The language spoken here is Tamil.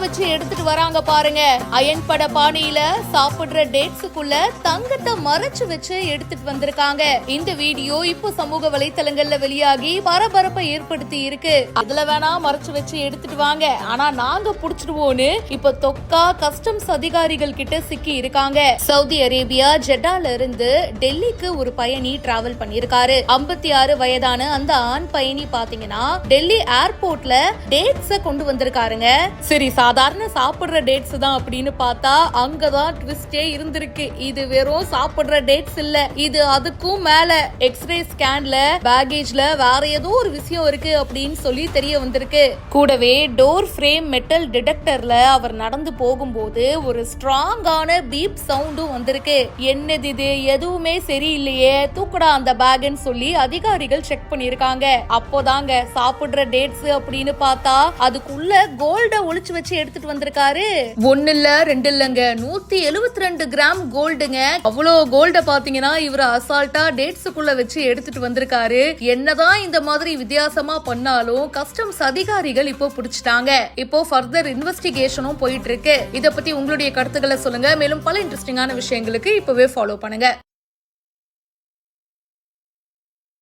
வச்சு எடுத்துட்டு வராங்க பாருங்க. அயன் பட பாணியில சாப்பிடுற டேட்ஸுக்குள்ள தங்கத்தை மறைச்சு வச்சு எடுத்துட்டு வந்திருக்காங்க. இந்த வீடியோ இப்போ சமூக வலைத்தளங்கள்ல வெளியாகி பரபரப்பை ஏற்படுத்தி இருக்கு. அதுல வேணா மறைச்சு வச்சு எடுத்துட்டு வாங்க, ஆனா நாங்க புடிச்சிடுவோம்னு இப்ப தொக்கா கஸ்டம்ஸ் அதிகாரிகள் கிட்ட சிக்கி இருக்காங்க. சவுதி அரேபியா ஜெட்டால இருந்து டெல்லிக்கு ஒரு பயணி டிராவல் பண்ணிருக்காரு. 56 வயதான அந்த ஆண் பயணி பாத்தீங்கன்னா டெல்லி ஏர்போர்ட்ல டேட்ஸ கொண்டு வந்திருக்காருங்க. சரி, சாதாரண சாப்பிடுற டேட்ஸ் தான் அப்படின்னு பார்த்தா அங்கதான் ட்விஸ்டே இருந்திருக்கு. இது வெறும் சாப்பிடுற டேட்ஸ் இல்ல, இது அதுக்கும் மேல. எக்ஸ்ரே ஸ்கேன்ல பேகேஜ்ல வேற ஏதோ ஒரு விஷயம் இருக்கு அப்படின்னு சொல்லி தெரிய வந்திருக்கு. கூடவே டோர் ஃப்ரேம் மெட்டல் டிடெக்டர்ல அவர் நடந்து போகும்போது ஒரு ஸ்ட்ராங்கான பீப் சவுண்டும் வந்திருக்கு. என்னது இது, எதுவுமே சரியில்லையே, தூக்குடா அந்த பேக்னு சொல்லி அதிகாரிகள் செக் பண்ணிருக்காங்க. அப்போதாங்க சாப்பிடுற டேட்ஸ் அப்படின்னு பார்த்தா அதுக்குள்ள கோல்ட ஒளிச்சு வச்சு எடுத்துட்டு வந்திருக்காரு. ஒன்னு இல்ல, ரெண்டு இல்லங்க, 172 கிராம் கோல்டுங்க. அவ்வளோ கோல்ட பாத்தீங்கன்னா இவரு அசால்ட்டா டேட்ஸுக்குள்ள வச்சு எடுத்துட்டு வந்திருக்காரு. என்னதான் இந்த மாதிரி வித்தியாசமா பண்ணாலும் கஸ்டம்ஸ் அதிகாரிகள் இப்போ பிடிச்சிட்டாங்க. இப்போ ஃபர்தர் இன்வெஸ்டிகேஷனும் போயிட்டு இருக்கு. இத பத்தி உங்களுடைய கருத்துக்களை சொல்லுங்க. மேலும் பல இன்ட்ரெஸ்டிங்கான விஷயங்களுக்கு இப்பவே ஃபாலோ பண்ணுங்க.